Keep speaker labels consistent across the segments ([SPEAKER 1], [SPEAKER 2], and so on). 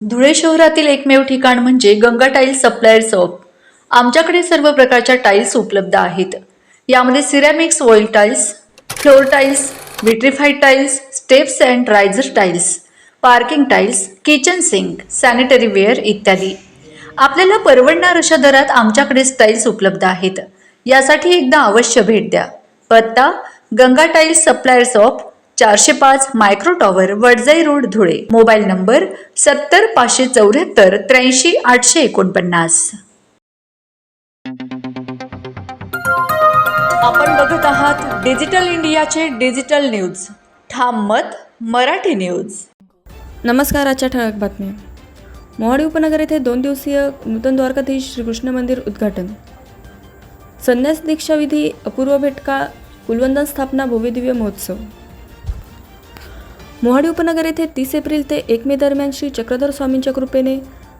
[SPEAKER 1] धुळे शहरातील एकमेव ठिकाण म्हणजे गंगा टाइल्स सप्लायर शॉप. आमच्याकडे सर्व प्रकारच्या टाइल्स उपलब्ध आहेत. यामध्ये ceramics, oil tiles, floor tiles, vitrified tiles, steps and riser tiles, parking tiles, kitchen sink, sanitary ware इत्यादी. आपल्याला परवडणार अशा दरात आमच्याकडे टाइल्स उपलब्ध आहेत. यासाठी एकदा अवश्य भेट द्या. पत्ता Ganga tiles supplier shop, 405 micro tower, Vadjai road, Dhule. Mobile number 70 574 83 849. आपण बघत आहात डिजिटल इंडियाचे डिजिटल न्यूज. ठाम मत मराठी न्यूज.
[SPEAKER 2] नमस्कार. आजच्या ठळक बातम्या. मोहाडी उपनगर येथे 2 दिवसीय नूतन द्वारकाधीश श्रीकृष्ण मंदिर उद्घाटन. संन्यास दीक्षा विधी, अपूर्व भेटकाळ, कुलवंदन स्थापना, भव्यदिव्य महोत्सव. मोहाडी उपनगर येथे 30 एप्रिल ते 1 मे दरम्यान श्री चक्रधर स्वामींच्या कृपेने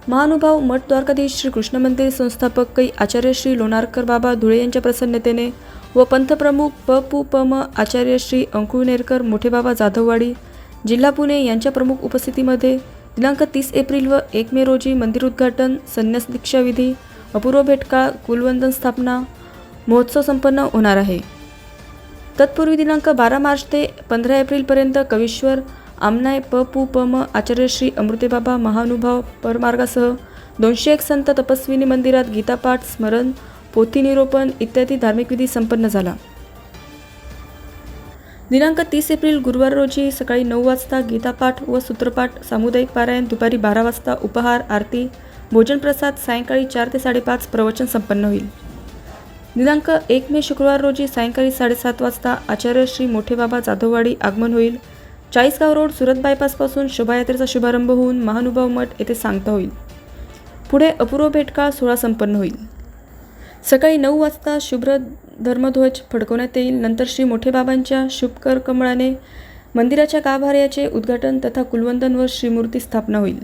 [SPEAKER 2] महानुभाव मठ द्वारकाधीश श्री कृष्ण मंदिर संस्थापक कै आचार्य श्री लोणारकर बाबा धुळे यांच्या प्रसन्नतेने व पंथप्रमुख प.पू.प.म. आचार्य श्री अंकुनेरकर मोठे बाबा जाधववाडी जिल्हा पुणे यांच्या प्रमुख उपस्थितीमध्ये दिनांक 30 एप्रिल व 1 मे रोजी मंदिर उद्घाटन, संन्यास दीक्षा विधी, अपूर्व भेटकाळ, कुलवंदन स्थापना महोत्सव संपन्न होणार आहे. तत्पूर्वी दिनांक 12 मार्च ते 15 एप्रिलपर्यंत कवीश्वर आमनाय प.पू.प.म. आचार्य श्री अमृतेबाबा महानुभाव परमार्गासह 201 संत तपस्विनी मंदिरात गीतापाठ, स्मरण, पोथी निरोपण इत्यादी धार्मिक विधी संपन्न झाला. दिनांक 30 एप्रिल गुरुवार रोजी सकाळी 9 वाजता गीतापाठ व सूत्रपाठ, सामुदायिक पारायण, दुपारी 12 वाजता उपहार, आरती, भोजन प्रसाद, सायंकाळी 4 ते 5:30 प्रवचन संपन्न होईल. दिनांक 1 मे शुक्रवार रोजी सायंकाळी 7:30 वाजता आचार्य श्री मोठे बाबा जाधववाडी आगमन होईल. 40गाव रोड, सुरत बायपासपासून शोभायात्रेचा शुभारंभ होऊन महानुभाव मठ येथे सांगता होईल. पुढे अपूर्व भेटकाळ सोहळा संपन्न होईल. सकाळी 9 वाजता शुभ्र धर्मध्वज फडकवण्यात येईल. नंतर श्री मोठे बाबांच्या शुभकर कमळाने मंदिराच्या गाभाऱ्याचे उद्घाटन तथा कुलवंदन व श्रीमूर्ती स्थापना होईल.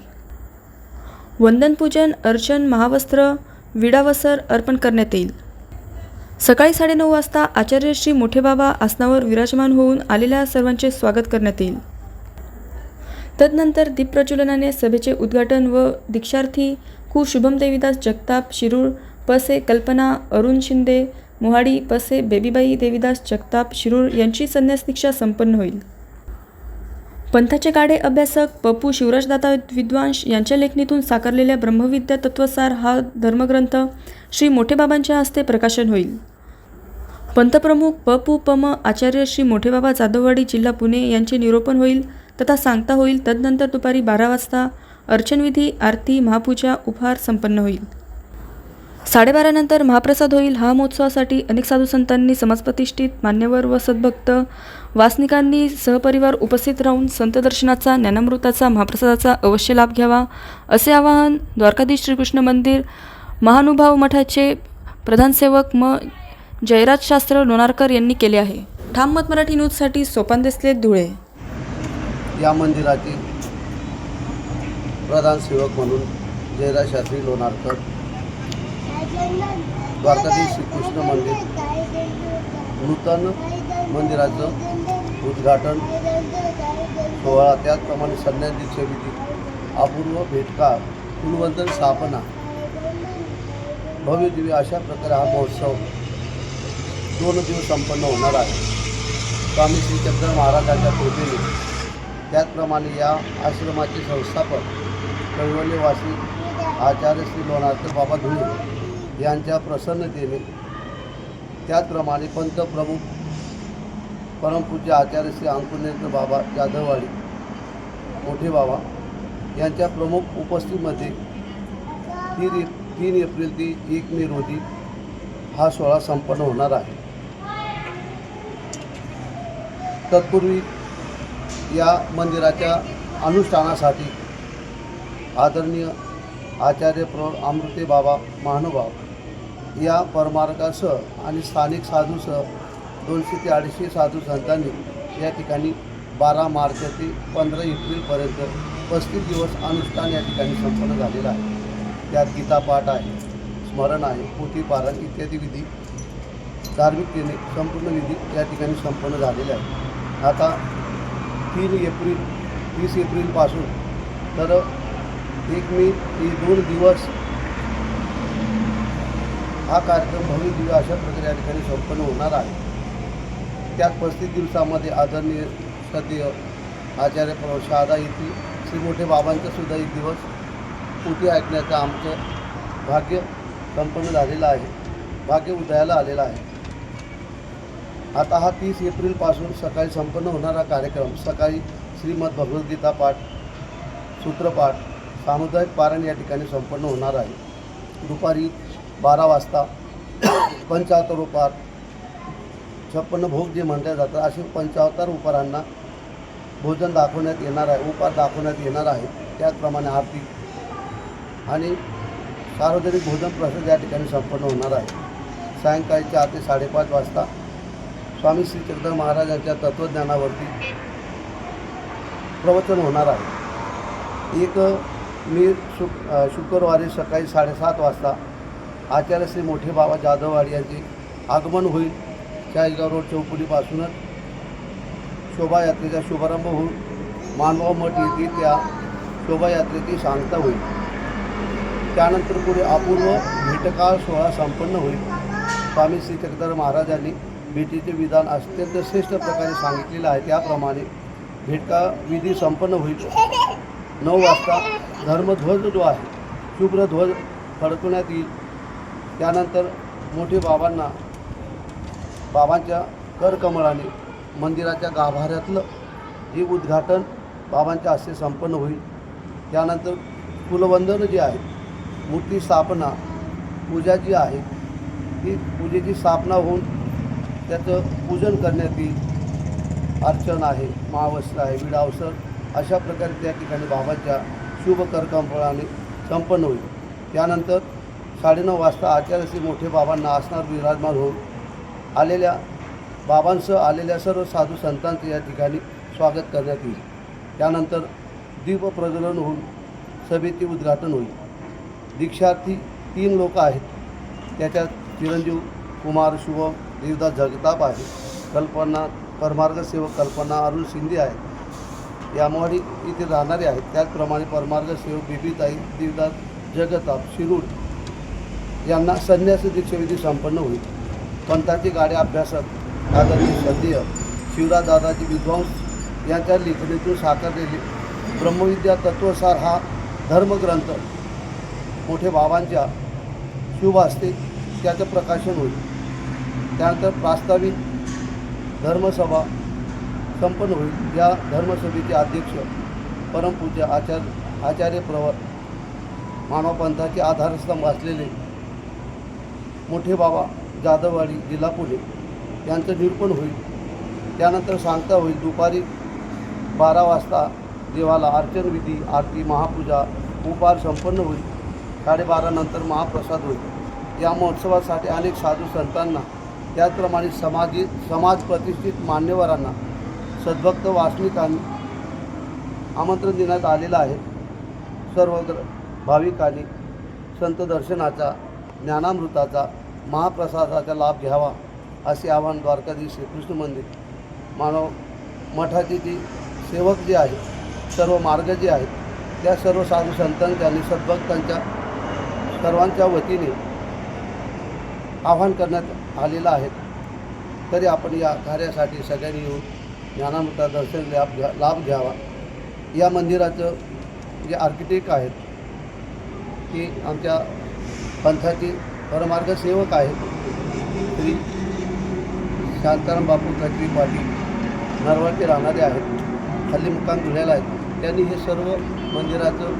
[SPEAKER 2] वंदनपूजन, अर्चन, महावस्त्र, विडावसर अर्पण करण्यात येईल. सकाळी 9:30 वाजता आचार्य श्री मोठे बाबा आसनावर विराजमान होऊन आलेल्या सर्वांचे स्वागत करण्यात येईल. तदनंतर दीपप्रज्वलनाने सभेचे उद्घाटन व दीक्षार्थी कु. शुभम देवीदास जगताप, शिरूर, प.से. कल्पना अरुण शिंदे, मोहाडी, प.से. बेबीबाई देवीदास जगताप, शिरूर यांची संन्यास दीक्षा संपन्न होईल. पंथाचे गाढे अभ्यासक प.पू. शिवराजदादा विद्वांस यांच्या लेखणीतून साकारलेल्या ब्रह्मविद्या तत्वसार हा धर्मग्रंथ श्री मोठे बाबांच्या हस्ते प्रकाशन होईल. पंथप्रमुख प.पू.प.म. आचार्य श्री मोठे बाबा जाधववाडी जिल्हा पुणे यांचे निरोपण होईल तथा सांगता होईल. तदनंतर दुपारी 12 वाजता अर्चनविधी, आरती, महापूजा, उपहार संपन्न होईल. 12:30 नंतर महाप्रसाद होईल. हा महोत्सवासाठी अनेक साधू संतांनी, समाजप्रतिष्ठित मान्यवर व सद्भक्त वासनिकांनी सहपरिवार उपस्थित राहून संत दर्शनाचा, ज्ञानामृताचा, महाप्रसादाचा अवश्य लाभ घ्यावा असे आवाहन द्वारकाधीश श्रीकृष्ण मंदिर महानुभाव मठाचे प्रधानसेवक म. जयराज शास्त्र लोणारकर यांनी केले आहे. ठाम मत मराठी न्यूजसाठी सोपान देसले, धुळे.
[SPEAKER 3] या मंदिराचे प्रधान सेवक म्हणून जयराज शास्त्री लोणारकर, द्वारकाधीश श्रीकृष्ण मंदिर नूतन मंदिराचं उद्घाटन सोहळा, त्याचप्रमाणे संन्यास दीक्षा विधी, अपूर्व भेटकाळ, कुलवंदन स्थापना, भव्य दिव्य अशा प्रकारे हा महोत्सव 2 दिवस संपन्न होणार आहे. स्वामी श्री चक्रधर महाराजांच्या कृपेने, त्याचप्रमाणे या आश्रमाचे संस्थापक कैवल्यवासी आचार्य श्री लोणारकर बाबा धुळे यांच्या प्रसन्नतेने, त्याचप्रमाणे पंथप्रमुख परमपूज्य आचार्य श्री अंकुनेरकर बाबा जाधववाडी मोठे बाबा यांच्या प्रमुख उपस्थितीमध्ये 3 एप्रिल ते 1 मे रोजी हा सोहळा संपन्न होणार आहे. तत्पूर्वी या मंदिराच्या अनुष्ठानासाठी आदरणीय आचार्य प्रो. अमृते बाबा महानुभाव या परमार्गासह आणि स्थानिक साधूसह 200 ते 250 साधू संतांनी या ठिकाणी 12 मार्च ते 15 एप्रिलपर्यंत 35 दिवस अनुष्ठान या ठिकाणी संपन्न झालेलं आहे. त्यात गीतापाठ आहे, स्मरण आहे, पोथी पारायण इत्यादी विधी धार्मिकतेने संपूर्ण विधी या ठिकाणी संपन्न झालेले आहे. आता 30 एप्रिलपासून तर 1 मे हे 2 दिवस हा कार्यक्रम भव्य दिव्य अशा प्रकारे या ठिकाणी संपन्न होणार आहे. त्यात 35 दिवसामध्ये आदरणीय श्रद्धेय आचार्य प्रभू शहादा येथील श्री मोठे बाबांचं सुद्धा एक दिवस पोथी ऐकण्याचं आमचं भाग्य संपन्न झालेलं आहे, भाग्य उदयाला आलेलं आहे. आता हा 30 एप्रिलपासून सकाळी संपन्न होणारा कार्यक्रम सकाळी श्रीमद भगवद्गीता पाठ, सूत्रपाठ, सामुदायिक पारायण या ठिकाणी संपन्न होणार आहे. दुपारी 12 वाजता पंचावतार उपार, 56 भोग जे म्हटले जातात असे 75 उपारांना भोजन दाखवण्यात येणार आहे, उपार दाखवण्यात येणार आहे. त्याचप्रमाणे आरती आणि सार्वजनिक भोजन प्रसाद या ठिकाणी संपन्न होणार आहे. सायंकाळी 4 ते 5:30 वाजता स्वामी श्री चक्रधर महाराजांच्या तत्त्वज्ञानावरती प्रवचन होणार आहे. 1 मे शुक्रवारी सकाळी 7:30 वाजता आचार्य श्री मोठे बाबा जाधववाडी यांचे आगमन होईल. चाळीसगाव रोड चौफुलीपासूनच शोभायात्रेचा शुभारंभ होऊन मानभाव मठ येथे त्या शोभायात्रेची सांगता होईल. त्यानंतर पुढे अपूर्व भेटकाळ सोहळा संपन्न होईल. स्वामी श्री चक्रधर महाराजांनी भेटीचे विधान अत्यंत श्रेष्ठ प्रकारे सांगितलेलं आहे. त्याप्रमाणे भेटका विधी संपन्न होईल. 9 वाजता धर्मध्वज जो आहे शुभ्र ध्वज फडकवण्यात येईल. त्यानंतर मोठे बाबांना बाबांच्या करकमळाने मंदिराच्या गाभाऱ्यातलं हे उद्घाटन बाबांच्या हस्ते संपन्न होईल. त्यानंतर कुलवंदन जे आहे, मूर्ती स्थापना, पूजा जी आहे ती पूजेची स्थापना होऊन त्याचं पूजन करण्यात येईल. अर्चन आहे, महावस्त्र आहे, विडावसर अशा प्रकारे त्या ठिकाणी बाबांच्या शुभ करकमळाने संपन्न होईल. त्यानंतर 9:30 वाजता आचार्य श्री मोठे बाबांना आसनावर विराजमान होऊन आलेल्या बाबांसह आलेल्या सर्व साधू संतांचे या ठिकाणी स्वागत करण्यात येईल. त्यानंतर दीप प्रज्वलन होऊन सभेचे उद्घाटन होईल. दीक्षार्थी 3 लोक आहेत. त्याच्यात चिरंजीव कुमार शुभम देवदास जगताप आहे, कल्पना परमार्ग सेवक कल्पना अरुण शिंदे आहे, यामवाडी इथे राहणारे आहेत. त्याचप्रमाणे परमार्ग सेवक बेबीताई देवदास जगताप शिरूर यांना संन्यासी दीक्षाविधी संपन्न होईल. पंथाची गाड्या अभ्यासक आदरणीय श्रद्धेय शिवराज दादाजी विद्वांस यांच्या लेखणीतून साकारलेले ब्रह्मविद्या तत्वसार हा धर्मग्रंथ मोठे बाबांच्या शुभ हस्ते त्याचं प्रकाशन होईल. त्यानंतर प्रास्ताविक धर्मसभा संपन्न होईल. या धर्मसभेचे अध्यक्ष परमपूज्य आचार्य प्रवर मानवपंथाचे आधारस्तंभ असलेले मोठे बाबा जाधववाडी जिल्हा पुणे यांचं निरूपण होईल. त्यानंतर सांगता होईल. दुपारी 12 वाजता देवाला अर्चन विधी, आरती, महापूजा, उपार संपन्न होईल. 12:30 नंतर महाप्रसाद होईल. या महोत्सवासाठी अनेक साधू संतांना त्याचप्रमाणे समाज प्रतिष्ठित मान्यवरांना सद्भक्त वासनिकांनी आमंत्रण देण्यात आलेलं आहे. सर्व भाविकांनी संत दर्शनाचा, ज्ञानामृताचा, महाप्रसादाचा लाभ घ्यावा असे आवाहन द्वारकाधीश श्रीकृष्ण मंदिर मानव मठाचे जे सेवक जे आहेत, सर्व मार्ग जे आहेत त्या सर्व साधू संतांच्या आणि सद्भक्तांच्या सर्वांच्या वतीने आवाहन करण्यात आलेलं आहे. तरी आपण या कार्यासाठी सगळ्यांनी येऊन ज्ञानामृता दर्शन लाभ घ्यावा. या मंदिराचं जे आर्किटेक्ट आहेत ते आमच्या पंथाचे परमार्ग सेवक आहेत श्री शांताराम बापू खत्री पाटील, नरवळचे राहणारे आहेत, हल्ली मुक्काम धुळ्याला आहेत. त्यांनी हे सर्व मंदिराचं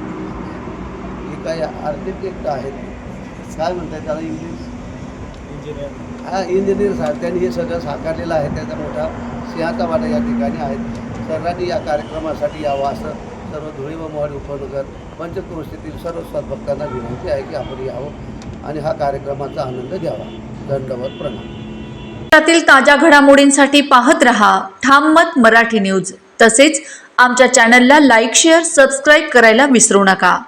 [SPEAKER 3] हे काही आर्किटेक्ट आहेत, काय म्हणतात त्याला इंजिनियर साहेब, त्यांनी हे सगळं साकारलेलं आहे. त्याचा मोठा सिंहाचा वाटा या ठिकाणी आहेत. सर्वांनी या कार्यक्रमासाठी यावं असं सर्व धुळे व मोहाडी उपनगर पंचक्रोशीतील सर्व सद्भक्तांना विनंती आहे की आपण यावं आणि हा कार्यक्रमाचा आनंद घ्यावा. दंडवत प्रणाम.
[SPEAKER 1] त्यातील ताज्या घडामोडींसाठी पाहत रहा ठाम मत मराठी न्यूज. तसेच आमच्या चॅनलला लाईक, शेअर, सबस्क्राईब करायला विसरू नका.